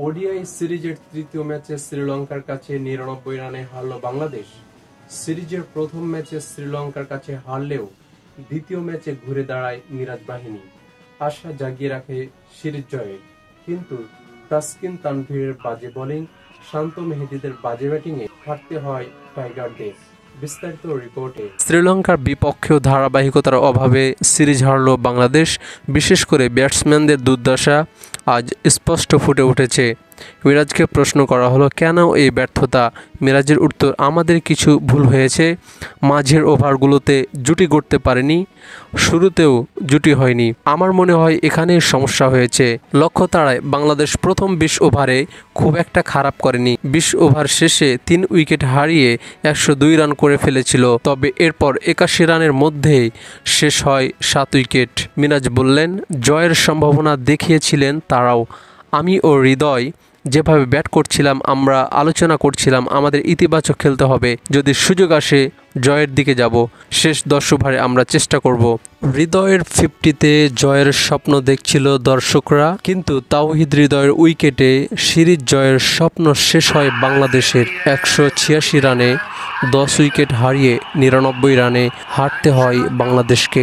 ODI সিরিজের তৃতীয় ম্যাচে শ্রীলঙ্কার কাছে ৯৯ রানে হারল বাংলাদেশ। সিরিজের প্রথম ম্যাচে শ্রীলঙ্কার কাছে হারলেও দ্বিতীয় ম্যাচে ঘুরে দাঁড়ায় মিরাজ বাহিনী, আশা জাগিয়ে রাখে সিরিজ জয়ে। কিন্তু তাসকিন তানভীরের বাজে বোলিং, শান্ত মেহেদীদের বাজে ব্যাটিংয়ে হারতে হয় টাইগারদের। বিস্তারিত রিপোর্টে। শ্রীলঙ্কার বিপক্ষেও ধারাবাহিকতার অভাবে সিরিজ হারল বাংলাদেশ। বিশেষ করে ব্যাটসম্যানদের দুর্দশা আজ স্পষ্ট ফুটে উঠেছে। মিরাজকে প্রশ্ন করা হলো, কেন এই ব্যর্থতা? মিরাজের উত্তর, আমাদের কিছু ভুল হয়েছে। মাঝের ওভারগুলোতে জুটি গড়তে পারেনি, শুরুতেও জুটি হয়নি। আমার মনে হয় এখানেই সমস্যা হয়েছে। লক্ষ্য তাড়ায় বাংলাদেশ প্রথম ২০ ওভারে খুব একটা খারাপ করেনি। ২০ ওভার শেষে ৩ উইকেট হারিয়ে ১০২ রান করে ফেলেছিল। তবে এরপর ৮১ রানের মধ্যেই শেষ হয় ৭ উইকেট। মিরাজ বললেন, জয়ের সম্ভাবনা দেখিয়েছিলেন তারাও। আমি ও হৃদয় যেভাবে ব্যাট করছিলাম, আমরা আলোচনা করছিলাম আমাদের ইতিবাচক খেলতে হবে। যদি সুযোগ আসে জয়ের দিকে যাব। শেষ ১০ ওভারে আমরা চেষ্টা করব। হৃদয়ের 50-তে জয়ের স্বপ্ন দেখছিল দর্শকরা, কিন্তু তাওহিদ হৃদয়ের উইকেটে সিরিজ জয়ের স্বপ্ন শেষ হয় বাংলাদেশের। ১৮৬ রানে ১০ উইকেট হারিয়ে ৯৯ রানে হারতে হয় বাংলাদেশকে।